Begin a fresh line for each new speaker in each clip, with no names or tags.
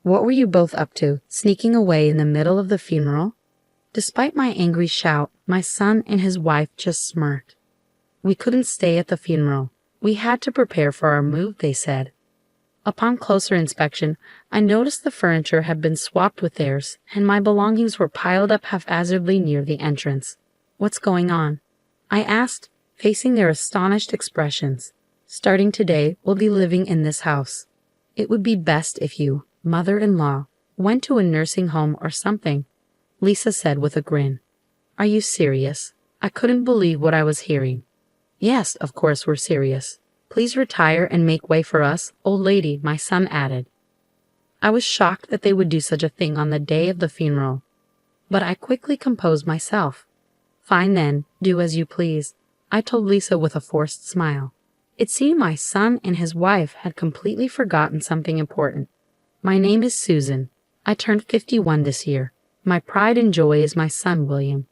What were you both up to, sneaking away in the middle of the funeral? Despite my angry shout, my son and his wife just smirked. We couldn't stay at the funeral. We had to prepare for our move, they said. Upon closer inspection, I noticed the furniture had been swapped with theirs, and my belongings were piled up haphazardly near the entrance. What's going on? I asked, facing their astonished expressions. Starting today, we'll be living in this house. It would be best if you, mother-in-law, went to a nursing home or something, Lisa said with a grin. Are you serious? I couldn't believe what I was hearing. Yes, of course we're serious. Please retire and make way for us, old lady, my son added. I was shocked that they would do such a thing on the day of the funeral. But I quickly composed myself. Fine then, do as you please, I told Lisa with a forced smile. It seemed my son and his wife had completely forgotten something important. My name is Susan. I turned 51 this year. My pride and joy is my son, William.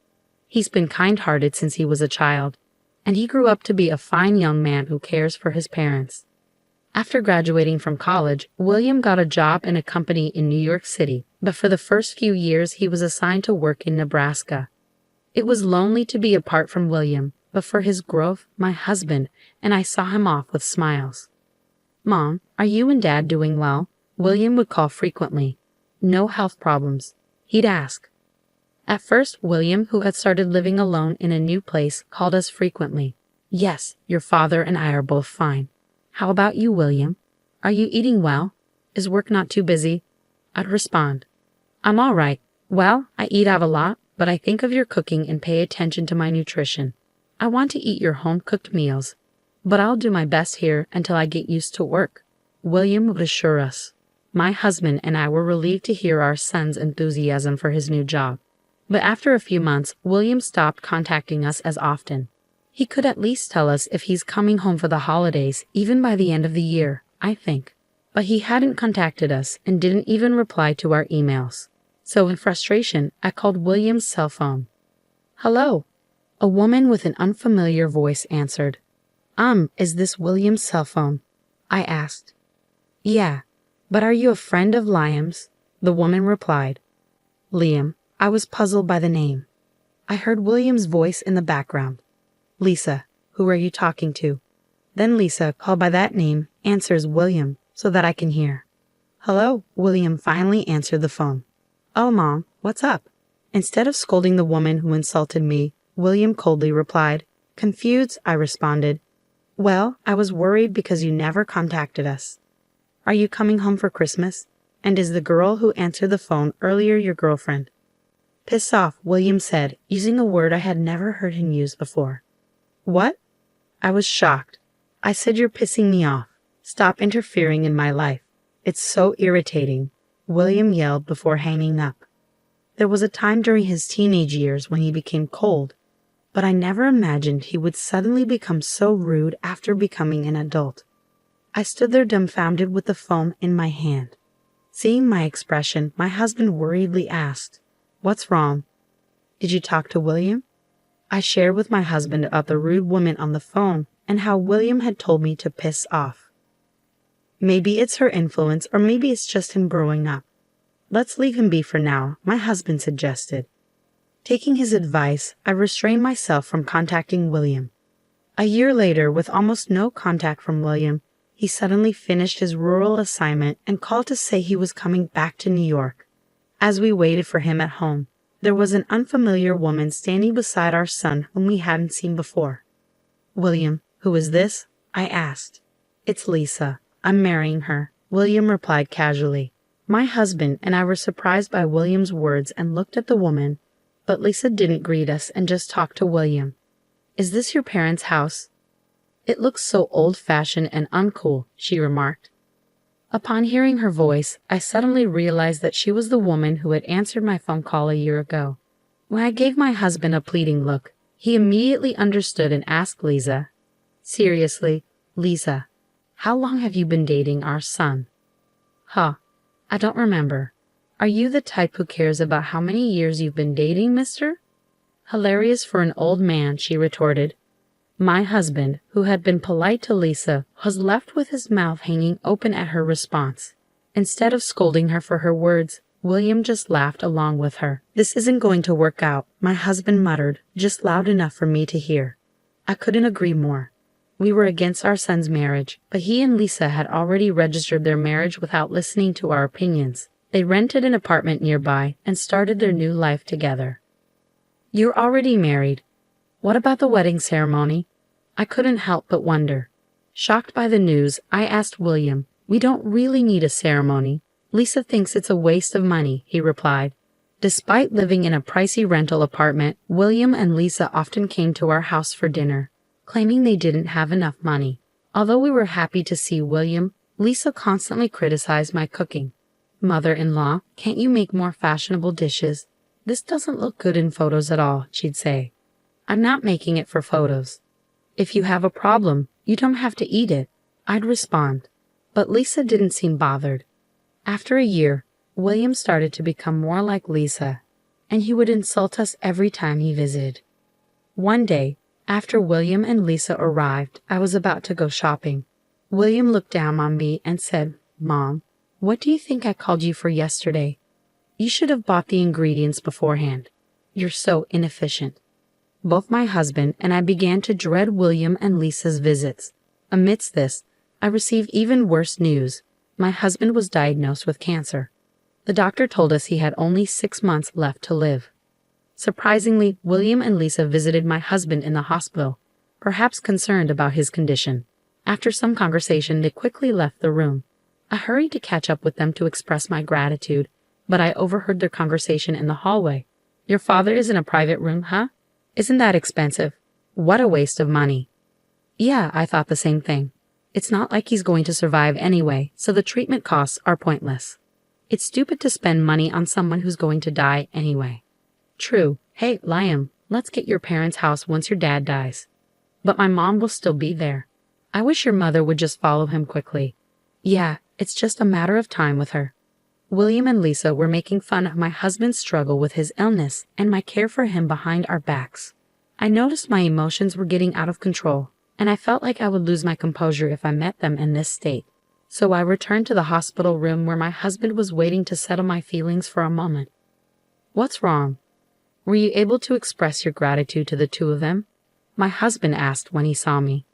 He's been kind-hearted since he was a child, and he grew up to be a fine young man who cares for his parents. After graduating from college, William got a job in a company in New York City, but for the first few years he was assigned to work in Nebraska. It was lonely to be apart from William, but for his growth, my husband and I saw him off with smiles. Mom, are you and Dad doing well? William would call frequently. No health problems, he'd ask. At first, William, who had started living alone in a new place, called us frequently. Yes, your father and I are both fine. How about you, William? Are you eating well? Is work not too busy? I'd respond. I'm all right. Well, I eat out a lot, but I think of your cooking and pay attention to my nutrition. I want to eat your home-cooked meals, but I'll do my best here until I get used to work, William would assure us. My husband and I were relieved to hear our son's enthusiasm for his new job. But after a few months, William stopped contacting us as often. He could at least tell us if he's coming home for the holidays, even by the end of the year, I think. But he hadn't contacted us and didn't even reply to our emails. So in frustration, I called William's cell phone. Hello. A woman with an unfamiliar voice answered. Is this William's cell phone? I asked. Yeah, but are you a friend of Liam's? The woman replied. Liam. I was puzzled by the name. I heard William's voice in the background. Lisa, who are you talking to? Then Lisa, called by that name, answers William so that I can hear. Hello, William finally answered the phone. Oh, Mom, what's up? Instead of scolding the woman who insulted me, William coldly replied. Confused, I responded. Well, I was worried because you never contacted us. Are you coming home for Christmas? And is the girl who answered the phone earlier your girlfriend? Piss off, William said, using a word I had never heard him use before. What? I was shocked. I said you're pissing me off. Stop interfering in my life. It's so irritating, William yelled before hanging up. There was a time during his teenage years when he became cold, but I never imagined he would suddenly become so rude after becoming an adult. I stood there dumbfounded with the phone in my hand. Seeing my expression, my husband worriedly asked, What's wrong? Did you talk to William? I shared with my husband about the rude woman on the phone and how William had told me to piss off. Maybe it's her influence or maybe it's just him growing up. Let's leave him be for now, my husband suggested. Taking his advice, I restrained myself from contacting William. A year later, with almost no contact from William, he suddenly finished his rural assignment and called to say he was coming back to New York. As we waited for him at home, there was an unfamiliar woman standing beside our son whom we hadn't seen before. William, who is this? I asked. It's Lisa. I'm marrying her, William replied casually. My husband and I were surprised by William's words and looked at the woman, but Lisa didn't greet us and just talked to William. Is this your parents' house? It looks so old-fashioned and uncool, she remarked. Upon hearing her voice, I suddenly realized that she was the woman who had answered my phone call a year ago. When I gave my husband a pleading look, he immediately understood and asked Lisa, Seriously, Lisa, how long have you been dating our son? Huh, I don't remember. Are you the type who cares about how many years you've been dating, mister? Hilarious for an old man, she retorted. My husband, who had been polite to Lisa, was left with his mouth hanging open at her response. Instead of scolding her for her words, William just laughed along with her. "This isn't going to work out," my husband muttered, just loud enough for me to hear. I couldn't agree more. We were against our son's marriage, but he and Lisa had already registered their marriage without listening to our opinions. They rented an apartment nearby and started their new life together. "You're already married. What about the wedding ceremony?" I couldn't help but wonder. Shocked by the news, I asked William, "We don't really need a ceremony. Lisa thinks it's a waste of money," he replied. Despite living in a pricey rental apartment, William and Lisa often came to our house for dinner, claiming they didn't have enough money. Although we were happy to see William, Lisa constantly criticized my cooking. "Mother-in-law, can't you make more fashionable dishes? This doesn't look good in photos at all," she'd say. "I'm not making it for photos. If you have a problem, you don't have to eat it," I'd respond. But Lisa didn't seem bothered. After a year, William started to become more like Lisa, and he would insult us every time he visited. One day, after William and Lisa arrived, I was about to go shopping. William looked down on me and said, "Mom, what do you think I called you for yesterday? You should have bought the ingredients beforehand. You're so inefficient." Both my husband and I began to dread William and Lisa's visits. Amidst this, I received even worse news. My husband was diagnosed with cancer. The doctor told us he had only 6 months left to live. Surprisingly, William and Lisa visited my husband in the hospital, perhaps concerned about his condition. After some conversation, they quickly left the room. I hurried to catch up with them to express my gratitude, but I overheard their conversation in the hallway. "Your father is in a private room, huh? Isn't that expensive? What a waste of money." Yeah, I thought the same thing. It's not like he's going to survive anyway, so the treatment costs are pointless. It's stupid to spend money on someone who's going to die anyway. True. Hey, Liam, let's get your parents' house once your dad dies. But my mom will still be there. I wish your mother would just follow him quickly. Yeah, it's just a matter of time with her. William and Lisa were making fun of my husband's struggle with his illness and my care for him behind our backs. I noticed my emotions were getting out of control, and I felt like I would lose my composure if I met them in this state. So I returned to the hospital room where my husband was waiting to settle my feelings for a moment. "What's wrong? Were you able to express your gratitude to the two of them?" my husband asked when he saw me.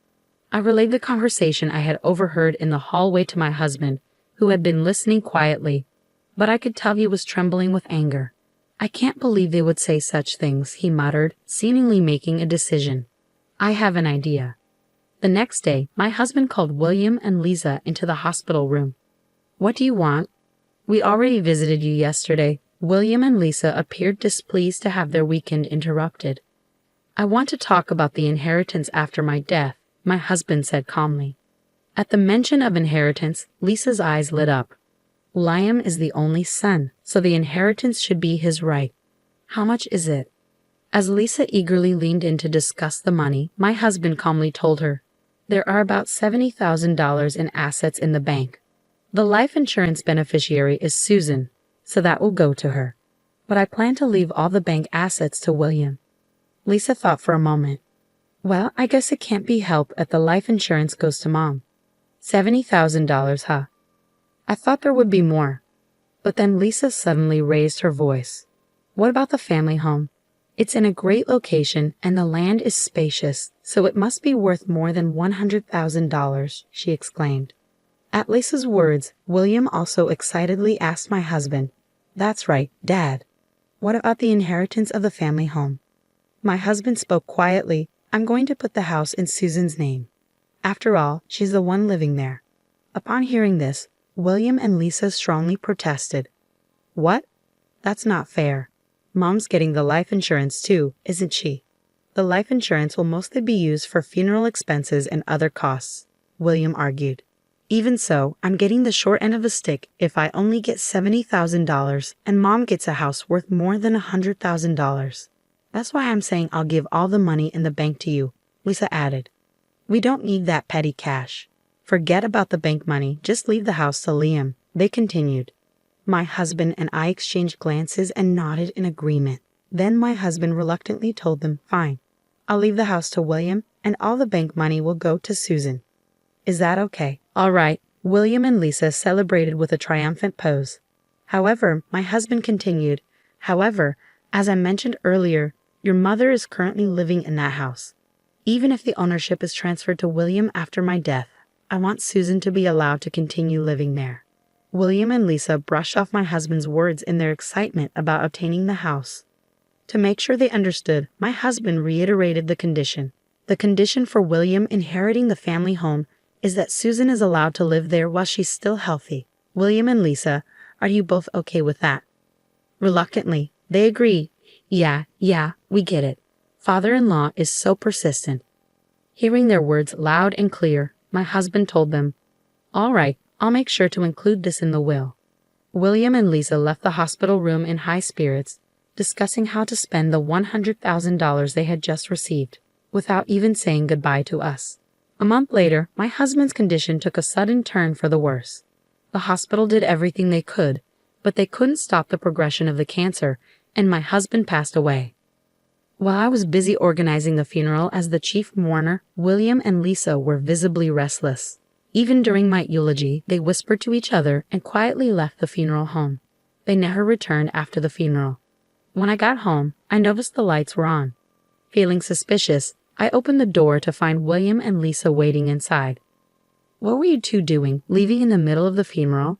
I relayed the conversation I had overheard in the hallway to my husband, who had been listening quietly, but I could tell he was trembling with anger. "I can't believe they would say such things," he muttered, seemingly making a decision. "I have an idea." The next day, my husband called William and Lisa into the hospital room. "What do you want?" "We already visited you yesterday." William and Lisa appeared displeased to have their weekend interrupted. "I want to talk about the inheritance after my death," my husband said calmly. At the mention of inheritance, Lisa's eyes lit up. Liam is the only son, so the inheritance should be his right. "How much is it?" As Lisa eagerly leaned in to discuss the money, my husband calmly told her, "There are about $70,000 in assets in the bank. The life insurance beneficiary is Susan, so that will go to her. But I plan to leave all the bank assets to William." Lisa thought for a moment. "Well, I guess it can't be helped if the life insurance goes to Mom." $70,000, huh? I thought there would be more. But then Lisa suddenly raised her voice. "What about the family home? It's in a great location and the land is spacious, so it must be worth more than $100,000, she exclaimed. At Lisa's words, William also excitedly asked my husband, "That's right, Dad. What about the inheritance of the family home?" My husband spoke quietly, "I'm going to put the house in Susan's name. After all, she's the one living there." Upon hearing this, William and Lisa strongly protested. "What? That's not fair. Mom's getting the life insurance too, isn't she?" "The life insurance will mostly be used for funeral expenses and other costs," William argued. "Even so, I'm getting the short end of the stick if I only get $70,000 and Mom gets a house worth more than $100,000. That's why I'm saying I'll give all the money in the bank to you," Lisa added. "We don't need that petty cash. Forget about the bank money, just leave the house to Liam," they continued. My husband and I exchanged glances and nodded in agreement. Then my husband reluctantly told them, "Fine, I'll leave the house to William and all the bank money will go to Susan. Is that okay?" "All right," William and Lisa celebrated with a triumphant pose. However, my husband continued, "However, as I mentioned earlier, your mother is currently living in that house. Even if the ownership is transferred to William after my death, I want Susan to be allowed to continue living there." William and Lisa brushed off my husband's words in their excitement about obtaining the house. To make sure they understood, my husband reiterated the condition. The condition for William inheriting the family home is that Susan is allowed to live there while she's still healthy. William and Lisa, are you both okay with that? Reluctantly, they agree. Yeah, we get it. Father-in-law is so persistent. Hearing their words loud and clear, my husband told them, "All right, I'll make sure to include this in the will." William and Lisa left the hospital room in high spirits, discussing how to spend the $100,000 they had just received, without even saying goodbye to us. A month later, my husband's condition took a sudden turn for the worse. The hospital did everything they could, but they couldn't stop the progression of the cancer, and my husband passed away. While I was busy organizing the funeral as the chief mourner, William and Lisa were visibly restless. Even during my eulogy, they whispered to each other and quietly left the funeral home. They never returned after the funeral. When I got home, I noticed the lights were on. Feeling suspicious, I opened the door to find William and Lisa waiting inside. "What were you two doing, leaving in the middle of the funeral?"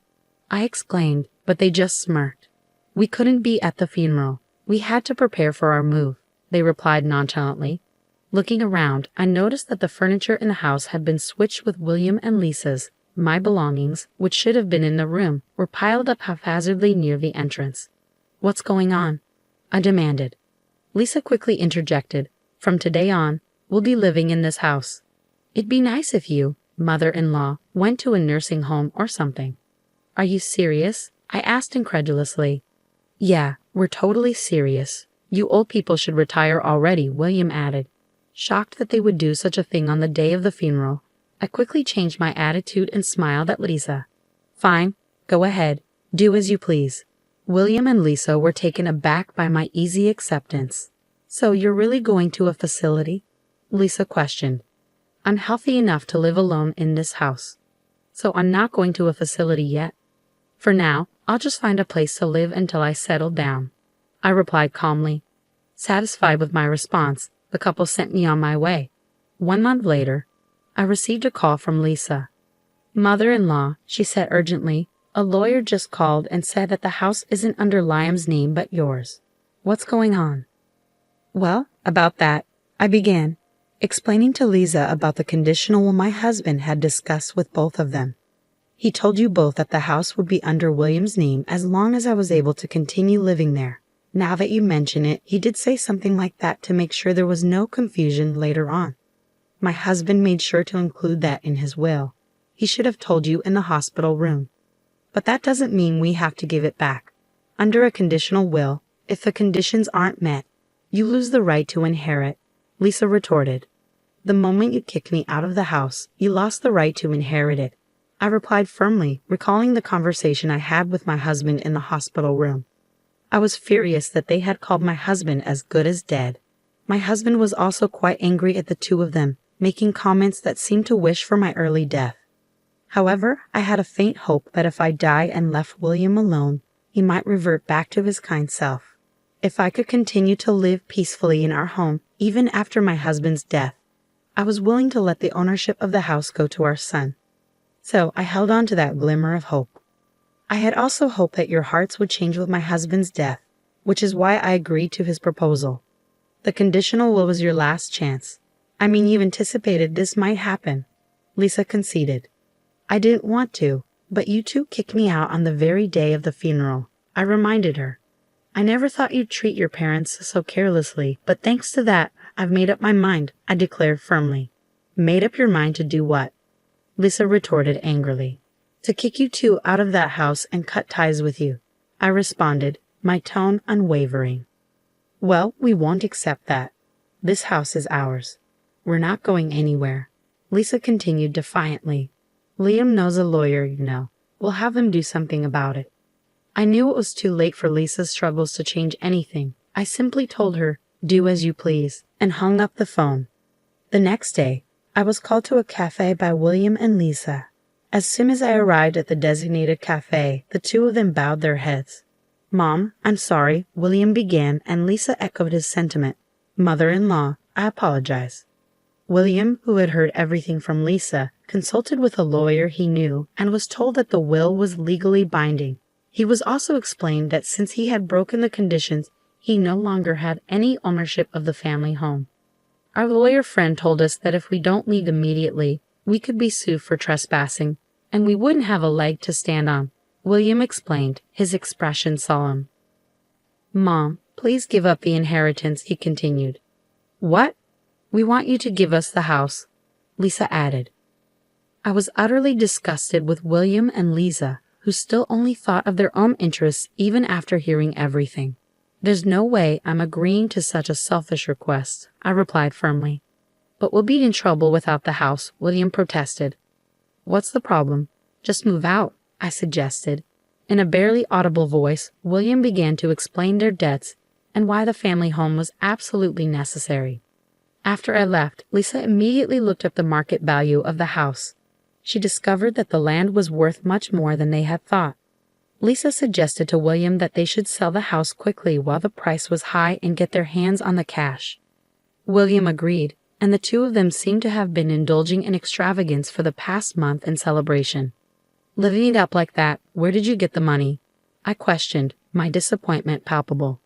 I exclaimed, but they just smirked. "We couldn't be at the funeral. We had to prepare for our move," they replied nonchalantly. Looking around, I noticed that the furniture in the house had been switched with William and Lisa's. My belongings, which should have been in the room, were piled up haphazardly near the entrance. "What's going on?" I demanded. Lisa quickly interjected, "From today on, we'll be living in this house. It'd be nice if you, mother-in-law, went to a nursing home or something." "Are you serious?" I asked incredulously. "Yeah, we're totally serious. You old people should retire already," William added. Shocked that they would do such a thing on the day of the funeral, I quickly changed my attitude and smiled at Lisa. "Fine, go ahead, do as you please." William and Lisa were taken aback by my easy acceptance. "So you're really going to a facility?" Lisa questioned. "I'm healthy enough to live alone in this house. So I'm not going to a facility yet. For now, I'll just find a place to live until I settle down," I replied calmly. Satisfied with my response, the couple sent me on my way. 1 month later, I received a call from Lisa. "Mother-in-law," she said urgently, "a lawyer just called and said that the house isn't under Liam's name but yours. What's going on?" "Well, about that," I began, explaining to Lisa about the conditional my husband had discussed with both of them. "He told you both that the house would be under William's name as long as I was able to continue living there. Now that you mention it, he did say something like that to make sure there was no confusion later on. My husband made sure to include that in his will. He should have told you in the hospital room. But that doesn't mean we have to give it back. Under a conditional will, if the conditions aren't met, you lose the right to inherit," Lisa retorted. "The moment you kicked me out of the house, you lost the right to inherit it," I replied firmly, recalling the conversation I had with my husband in the hospital room. I was furious that they had called my husband as good as dead. My husband was also quite angry at the two of them, making comments that seemed to wish for my early death. However, I had a faint hope that if I died and left William alone, he might revert back to his kind self. If I could continue to live peacefully in our home, even after my husband's death, I was willing to let the ownership of the house go to our son. So I held on to that glimmer of hope. I had also hoped that your hearts would change with my husband's death, which is why I agreed to his proposal. The conditional will was your last chance. I mean, you anticipated this might happen," Lisa conceded. "I didn't want to, but you two kicked me out on the very day of the funeral," I reminded her. "I never thought you'd treat your parents so carelessly, but thanks to that, I've made up my mind," I declared firmly. "Made up your mind to do what?" Lisa retorted angrily. "To kick you two out of that house and cut ties with you," I responded, my tone unwavering. "Well, we won't accept that. This house is ours. We're not going anywhere," Lisa continued defiantly. "Liam knows a lawyer, you know. We'll have him do something about it." I knew it was too late for Lisa's struggles to change anything. I simply told her, "Do as you please," and hung up the phone. The next day, I was called to a cafe by William and Lisa. As soon as I arrived at the designated cafe, the two of them bowed their heads. "Mom, I'm sorry," William began, and Lisa echoed his sentiment. "Mother-in-law, I apologize." William, who had heard everything from Lisa, consulted with a lawyer he knew and was told that the will was legally binding. He was also explained that since he had broken the conditions, he no longer had any ownership of the family home. Our lawyer friend told us that if we don't leave immediately, we could be sued for trespassing, and we wouldn't have a leg to stand on, William explained, his expression solemn. "Mom, please give up the inheritance," he continued. "What?" "We want you to give us the house," Lisa added. I was utterly disgusted with William and Lisa, who still only thought of their own interests even after hearing everything. "There's no way I'm agreeing to such a selfish request," I replied firmly. "But we'll be in trouble without the house," William protested. "What's the problem? Just move out," I suggested. In a barely audible voice, William began to explain their debts and why the family home was absolutely necessary. After I left, Lisa immediately looked up the market value of the house. She discovered that the land was worth much more than they had thought. Lisa suggested to William that they should sell the house quickly while the price was high and get their hands on the cash. William agreed, and the two of them seemed to have been indulging in extravagance for the past month in celebration. "Living it up like that, where did you get the money?" I questioned, my disappointment palpable.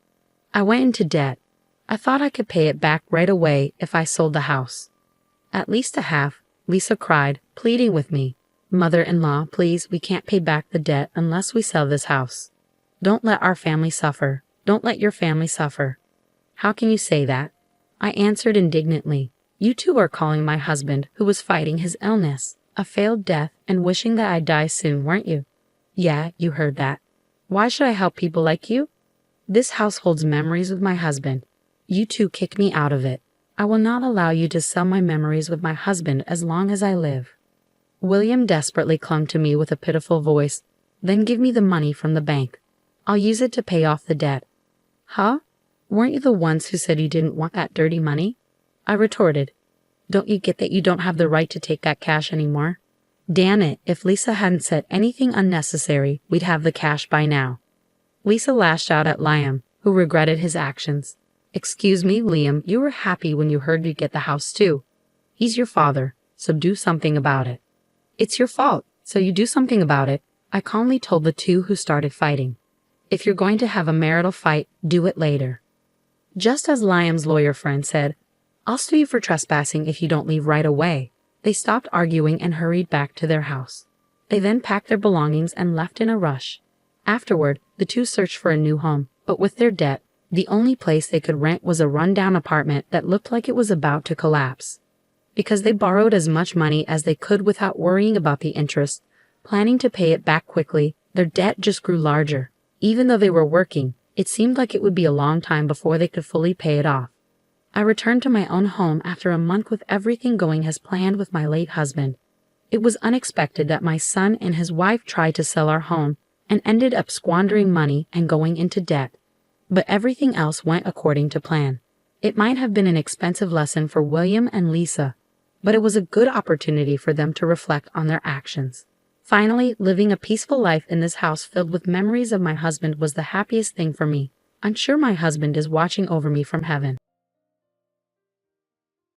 "I went into debt. I thought I could pay it back right away if I sold the house." "At least a half," Lisa cried, pleading with me. "Mother-in-law, please, we can't pay back the debt unless we sell this house. Don't let our family suffer. Don't let your family suffer." "How can you say that?" I answered indignantly. "You two are calling my husband, who was fighting his illness, a failed death and wishing that I'd die soon, weren't you?" "Yeah, you heard that. Why should I help people like you? This house holds memories with my husband. You two kick me out of it. I will not allow you to sell my memories with my husband as long as I live." William desperately clung to me with a pitiful voice. "Then give me the money from the bank. I'll use it to pay off the debt." "Huh? Weren't you the ones who said you didn't want that dirty money?" I retorted. "Don't you get that you don't have the right to take that cash anymore?" Damn it, if Lisa hadn't said anything unnecessary, we'd have the cash by now. Lisa lashed out at Liam, who regretted his actions. "Excuse me, Liam, you were happy when you heard you'd get the house too. He's your father, so do something about it." "It's your fault, so you do something about it," I calmly told the two who started fighting. "If you're going to have a marital fight, do it later." Just as Liam's lawyer friend said, "I'll sue you for trespassing if you don't leave right away," they stopped arguing and hurried back to their house. They then packed their belongings and left in a rush. Afterward, the two searched for a new home, but with their debt, the only place they could rent was a run-down apartment that looked like it was about to collapse. Because they borrowed as much money as they could without worrying about the interest, planning to pay it back quickly, their debt just grew larger. Even though they were working, it seemed like it would be a long time before they could fully pay it off. I returned to my own home after a month with everything going as planned with my late husband. It was unexpected that my son and his wife tried to sell our home and ended up squandering money and going into debt. But everything else went according to plan. It might have been an expensive lesson for William and Lisa, but it was a good opportunity for them to reflect on their actions. Finally, living a peaceful life in this house filled with memories of my husband was the happiest thing for me. I'm sure my husband is watching over me from heaven.